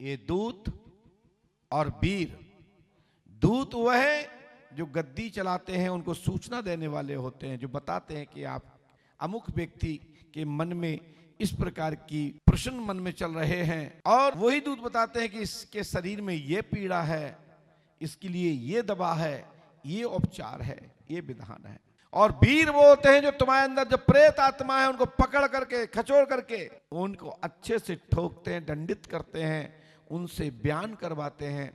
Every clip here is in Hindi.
ये दूत और वीर। दूत वह है जो गद्दी चलाते हैं, उनको सूचना देने वाले होते हैं, जो बताते हैं कि आप अमुक व्यक्ति के मन में इस प्रकार की प्रश्न मन में चल रहे हैं, और वही दूत बताते हैं कि इसके शरीर में ये पीड़ा है, इसके लिए ये दवा है, ये उपचार है, ये विधान है। और वीर वो होते हैं जो तुम्हारे अंदर जो प्रेत आत्मा है उनको पकड़ करके खचोड़ करके उनको अच्छे से ठोकते हैं, दंडित करते हैं, उनसे बयान करवाते हैं,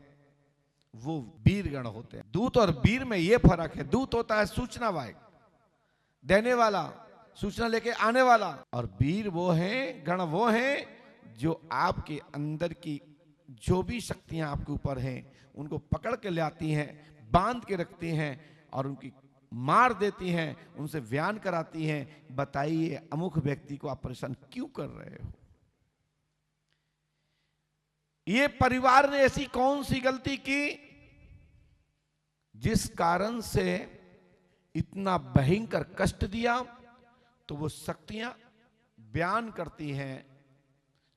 वो वीरगण होते हैं। दूत और वीर में ये फर्क है। दूत होता है सूचना वाहक, देने वाला, सूचना लेके आने वाला, और वीर वो हैं, गण वो हैं जो आपके अंदर की जो भी शक्तियां आपके ऊपर हैं उनको पकड़ के लाती हैं, बांध के रखती हैं और उनकी मार देती हैं, उनसे बयान कराती हैं, बताइए अमुक व्यक्ति को आप परेशान क्यों कर रहे हो। ये परिवार ने ऐसी कौन सी गलती की जिस कारण से इतना भयंकर कष्ट दिया। तो वो शक्तियां बयान करती हैं,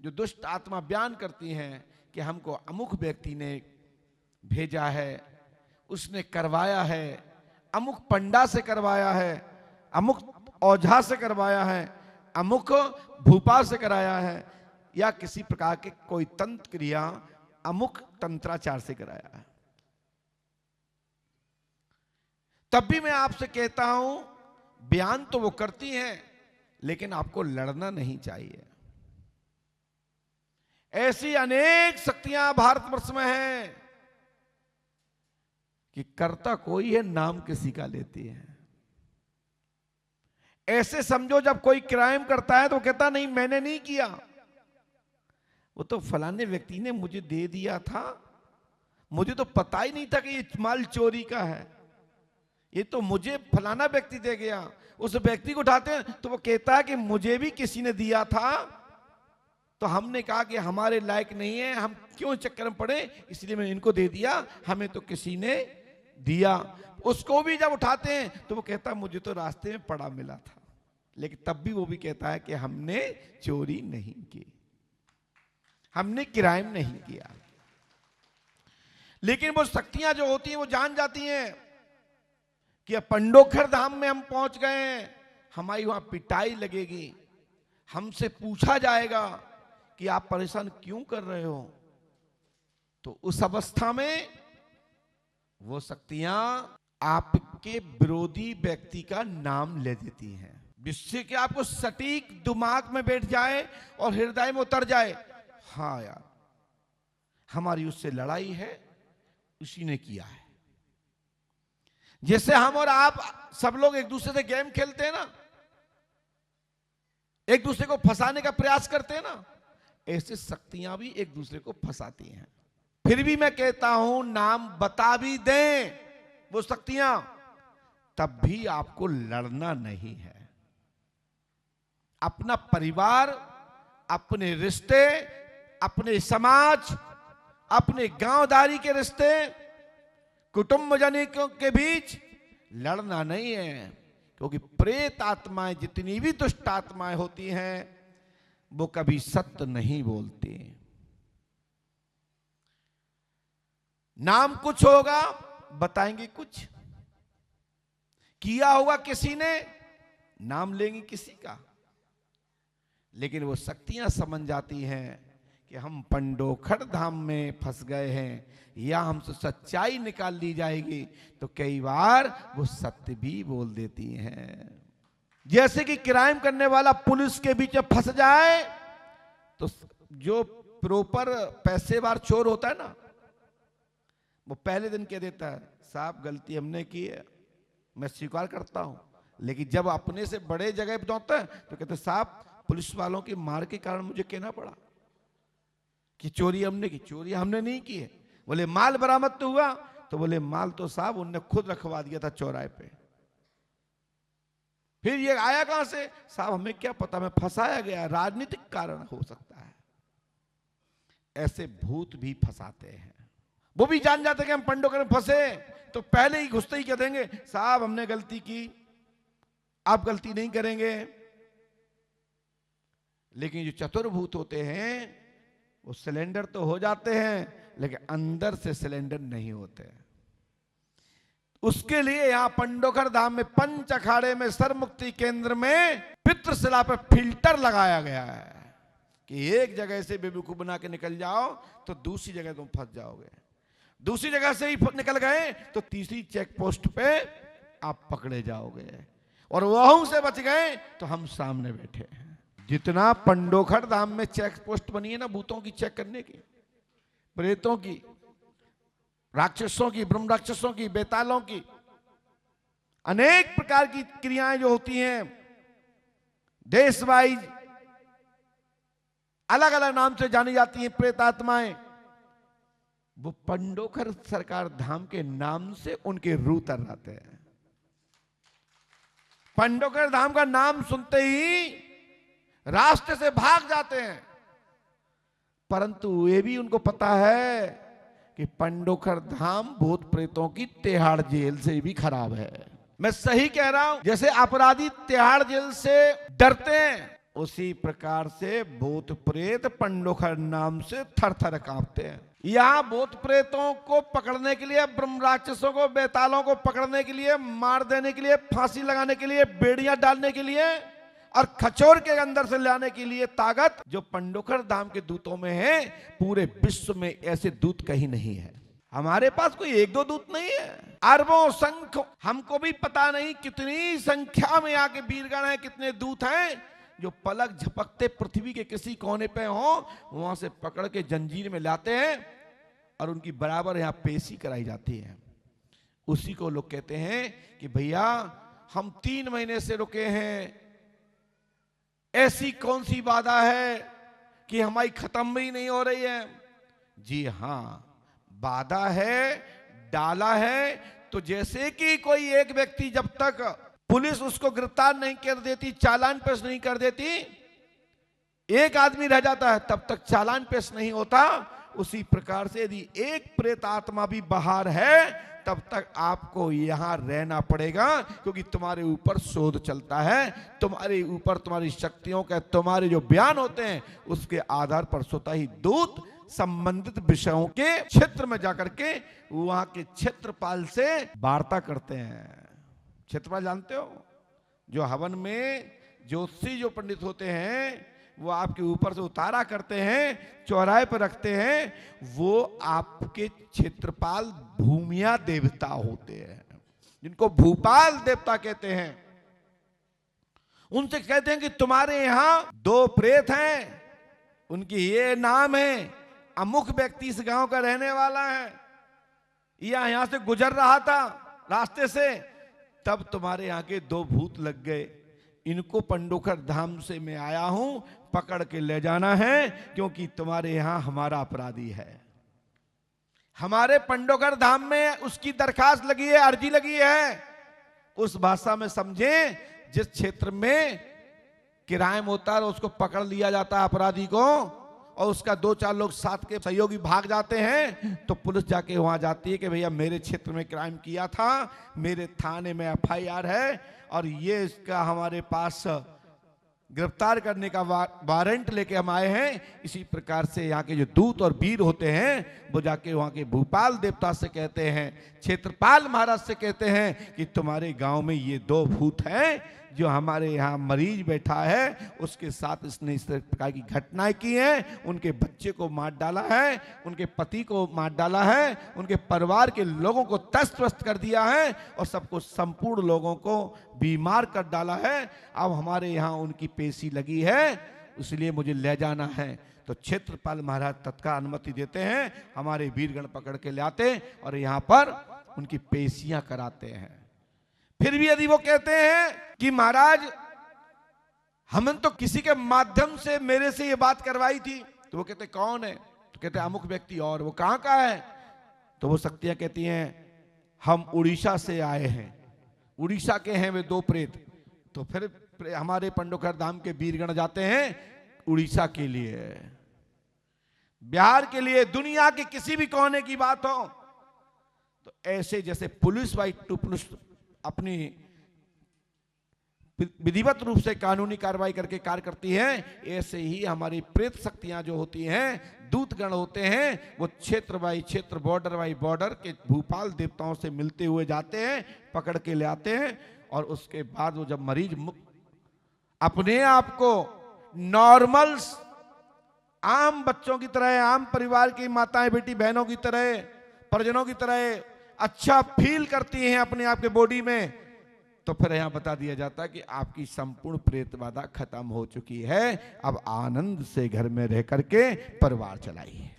जो दुष्ट आत्मा बयान करती हैं कि हमको अमुक व्यक्ति ने भेजा है, उसने करवाया है, अमुक पंडा से करवाया है, अमुक औझा से करवाया है, अमुक भूपा से कराया है, या किसी प्रकार के कोई तंत्र क्रिया अमुक तंत्राचार से कराया है। तब भी मैं आपसे कहता हूं, बयान तो वो करती हैं लेकिन आपको लड़ना नहीं चाहिए। ऐसी अनेक शक्तियां भारतवर्ष में हैं कि करता कोई है, नाम किसी का लेती है। ऐसे समझो जब कोई क्राइम करता है तो कहता नहीं मैंने नहीं किया, वो तो फलाने व्यक्ति ने मुझे दे दिया था, मुझे तो पता ही नहीं था कि ये माल चोरी का है, ये तो मुझे फलाना व्यक्ति दे गया। उस व्यक्ति को उठाते हैं तो वो कहता है कि मुझे भी किसी ने दिया था, तो हमने कहा कि हमारे लायक नहीं है, हम क्यों चक्कर में पड़े, इसलिए मैंने इनको दे दिया, हमें तो किसी ने दिया। उसको भी जब उठाते हैं तो वो कहता है मुझे तो रास्ते में पड़ा मिला था, लेकिन तब भी वो भी कहता है कि हमने चोरी नहीं की, हमने क्राइम नहीं किया। लेकिन वो शक्तियां जो होती हैं वो जान जाती हैं कि पंडोखर धाम में हम पहुंच गए हैं, हमारी वहां पिटाई लगेगी, हमसे पूछा जाएगा कि आप परेशान क्यों कर रहे हो। तो उस अवस्था में वो शक्तियां आपके विरोधी व्यक्ति का नाम ले देती हैं, जिससे कि आपको सटीक दिमाग में बैठ जाए और हृदय में उतर जाए, हाँ यार हमारी उससे लड़ाई है, उसी ने किया है। जैसे हम और आप सब लोग एक दूसरे से गेम खेलते हैं ना, एक दूसरे को फंसाने का प्रयास करते हैं ना, ऐसे शक्तियां भी एक दूसरे को फंसाती हैं। फिर भी मैं कहता हूं नाम बता भी दें वो शक्तियां, तब भी आपको लड़ना नहीं है। अपना परिवार, अपने रिश्ते, अपने समाज, अपने गांवदारी के रिश्ते, कुटुंब जनियों के बीच लड़ना नहीं है, क्योंकि प्रेत आत्माएं जितनी भी दुष्ट आत्माएं होती हैं वो कभी सत्य नहीं बोलती। नाम कुछ होगा, बताएंगे कुछ, किया होगा किसी ने, नाम लेंगे किसी का। लेकिन वो शक्तियां समझ जाती हैं कि हम पंडोखर धाम में फंस गए हैं, या हमसे सच्चाई निकाल ली जाएगी, तो कई बार वो सत्य भी बोल देती हैं। जैसे कि क्राइम करने वाला पुलिस के बीच में फंस जाए तो जो प्रॉपर पैसेवार चोर होता है ना, वो पहले दिन कह देता है साहब गलती हमने की है, मैं स्वीकार करता हूं। लेकिन जब अपने से बड़े जगह पे जाता है तो कहते साहब पुलिस वालों की मार के कारण मुझे कहना पड़ा कि चोरी हमने की। चोरी हमने नहीं की है। बोले माल बरामद तो हुआ, तो बोले माल तो साहब उनने खुद रखवा दिया था चौराहे पे। फिर ये आया कहां से? साहब हमें क्या पता, मैं फंसाया गया, राजनीतिक कारण हो सकता है। ऐसे भूत भी फंसाते हैं। वो भी जान जाते कि हम पंडोकर में फंसे, तो पहले ही घुसते ही कह देंगे साहब हमने गलती की, आप गलती नहीं करेंगे। लेकिन जो चतुर भूत होते हैं वो सिलेंडर तो हो जाते हैं लेकिन अंदर से सिलेंडर नहीं होते। उसके लिए यहां पंडोखर धाम में पंच अखाड़े में सर्वमुक्ति केंद्र में पितृशिला पर फिल्टर लगाया गया है कि एक जगह से बेवकूफ बना के निकल जाओ तो दूसरी जगह तुम फंस जाओगे, दूसरी जगह से ही निकल गए तो तीसरी चेक पोस्ट पे आप पकड़े जाओगे, और वहां से बच गए तो हम सामने बैठे हैं। जितना पंडोखर धाम में चेक पोस्ट बनी है ना भूतों की चेक करने की, प्रेतों की, राक्षसों की, ब्रह्म राक्षसों की, बेतालों की, अनेक प्रकार की क्रियाएं जो होती हैं देश वाइज अलग अलग नाम से जानी जाती हैं प्रेतात्माएं, वो पंडोखर सरकार धाम के नाम से उनके रू तर रहते हैं। पंडोखर धाम का नाम सुनते ही रास्ते से भाग जाते हैं, परंतु ये भी उनको पता है कि पंडोखर धाम भूत प्रेतों की तिहाड़ जेल से भी खराब है। मैं सही कह रहा हूं? जैसे अपराधी तिहाड़ जेल से डरते हैं उसी प्रकार से भूत प्रेत पंडोखर नाम से थर थर कांपते हैं। यहां भूत प्रेतों को पकड़ने के लिए, ब्रह्म राक्षसों को, बेतालों को पकड़ने के लिए, मार देने के लिए, फांसी लगाने के लिए, बेड़ियां डालने के लिए और खचोर के अंदर से लाने के लिए ताकत जो पंडोखर धाम के दूतों में है, पूरे विश्व में ऐसे दूत कहीं नहीं है। हमारे पास कोई एक दो दूत नहीं है, अरबों संख्य, हमको भी पता नहीं कितनी संख्या में आके वीरगण है, कितने दूत हैं जो पलक झपकते पृथ्वी के किसी कोने पे हो वहां से पकड़ के जंजीर में लाते हैं और उनकी बराबर यहां पेशी कराई जाती है। उसी को लोग कहते हैं कि भैया हम 3 महीने से रुके हैं, ऐसी कौन सी बाधा है कि हमारी खत्म भी नहीं हो रही है। जी हां, बाधा है, डाला है। तो जैसे कि कोई एक व्यक्ति जब तक पुलिस उसको गिरफ्तार नहीं कर देती, चालान पेश नहीं कर देती, एक आदमी रह जाता है तब तक चालान पेश नहीं होता, उसी प्रकार से यदि एक प्रेत आत्मा भी बाहर है तब तक आपको यहां रहना पड़ेगा, क्योंकि तुम्हारे ऊपर शोध चलता है, तुम्हारे ऊपर तुम्हारी शक्तियों का, तुम्हारे जो बयान होते हैं उसके आधार पर स्वतः ही दूत संबंधित विषयों के क्षेत्र में जाकर के वहां के क्षेत्रपाल से वार्ता करते हैं। क्षेत्रपाल जानते हो, जो हवन में ज्योतिषी जो पंडित होते हैं वो आपके ऊपर से उतारा करते हैं, चौराहे पर रखते हैं, वो आपके क्षेत्रपाल भूमिया देवता होते हैं, जिनको भूपाल देवता कहते हैं। उनसे कहते हैं कि तुम्हारे यहां 2 प्रेत हैं, उनकी ये नाम है, अमुक व्यक्ति इस गांव का रहने वाला है, या यहां से गुजर रहा था रास्ते से, तब तुम्हारे यहां के 2 भूत लग गए, इनको पंडोखर धाम से मैं आया हूं, पकड़ के ले जाना है, क्योंकि तुम्हारे यहां हमारा अपराधी है। हमारे पंडोखर धाम में उसकी दरखास्त लगी है, अर्जी लगी है। उस भाषा में समझें, जिस क्षेत्र में किराए में होता है उसको पकड़ लिया जाता है अपराधी को, और उसका 2-4 लोग साथ के सहयोगी भाग जाते हैं, तो पुलिस जाके वहां जाती है कि भैया मेरे क्षेत्र में क्राइम किया था, मेरे थाने में FIR है और ये इसका हमारे पास गिरफ्तार करने का वारंट लेके हम आए हैं। इसी प्रकार से यहाँ के जो दूत और वीर होते हैं वो जाके वहाँ के भूपाल देवता से कहते हैं, क्षेत्रपाल महाराज से कहते हैं कि तुम्हारे गांव में ये 2 भूत हैं, जो हमारे यहाँ मरीज बैठा है उसके साथ इसने इस प्रकार की घटनाएं की हैं, उनके बच्चे को मार डाला है, उनके पति को मार डाला है, उनके परिवार के लोगों को तस्त-व्यस्त कर दिया है और सबको, संपूर्ण लोगों को बीमार कर डाला है। अब हमारे यहाँ उनकी पेशी लगी है, इसलिए मुझे ले जाना है। तो क्षेत्रपाल महाराज तत्काल अनुमति देते हैं, हमारे वीरगण पकड़ के लाते और यहाँ पर उनकी पेशियां कराते हैं। फिर भी यदि वो कहते हैं कि महाराज हमने तो किसी के माध्यम से मेरे से ये बात करवाई थी, तो वो कहते कौन है? तो कहते अमुक व्यक्ति, और वो कहां का है? तो वो शक्तियां कहती हैं हम उड़ीसा से आए हैं, उड़ीसा के हैं वे 2 प्रेत। तो फिर हमारे पंडोखर धाम के वीरगण जाते हैं उड़ीसा के लिए, बिहार के लिए, दुनिया के किसी भी कोने की बात हो। तो ऐसे जैसे पुलिस वाइट टू पुलिस अपनी विधिवत रूप से कानूनी कार्रवाई करके कार्य करती है, ऐसे ही हमारी प्रेत शक्तियां जो होती हैं दूतगण होते हैं, वो क्षेत्र बाई क्षेत्र, बॉर्डर बाई बॉर्डर के भूपाल देवताओं से मिलते हुए जाते हैं, पकड़ के ले आते हैं। और उसके बाद वो जब मरीज मुक्त अपने आप को नॉर्मल आम बच्चों की तरह, आम परिवार की माताएं बेटी बहनों की तरह, परिजनों की तरह अच्छा फील करती हैं अपने आप के बॉडी में, तो फिर यहां बता दिया जाता है कि आपकी संपूर्ण प्रेत बाधा खत्म हो चुकी है, अब आनंद से घर में रह करके परिवार चलाइए।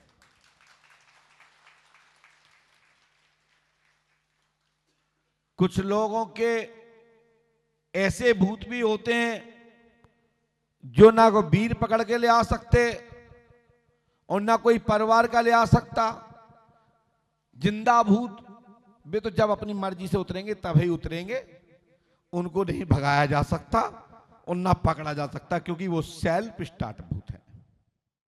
कुछ लोगों के ऐसे भूत भी होते हैं जो ना को वीर पकड़ के ले आ सकते और ना कोई परिवार का ले आ सकता। जिंदा भूत वे तो जब अपनी मर्जी से उतरेंगे तभी उतरेंगे, उनको नहीं भगाया जा सकता और ना पकड़ा जा सकता, क्योंकि वो सेल्फ स्टार्ट भूत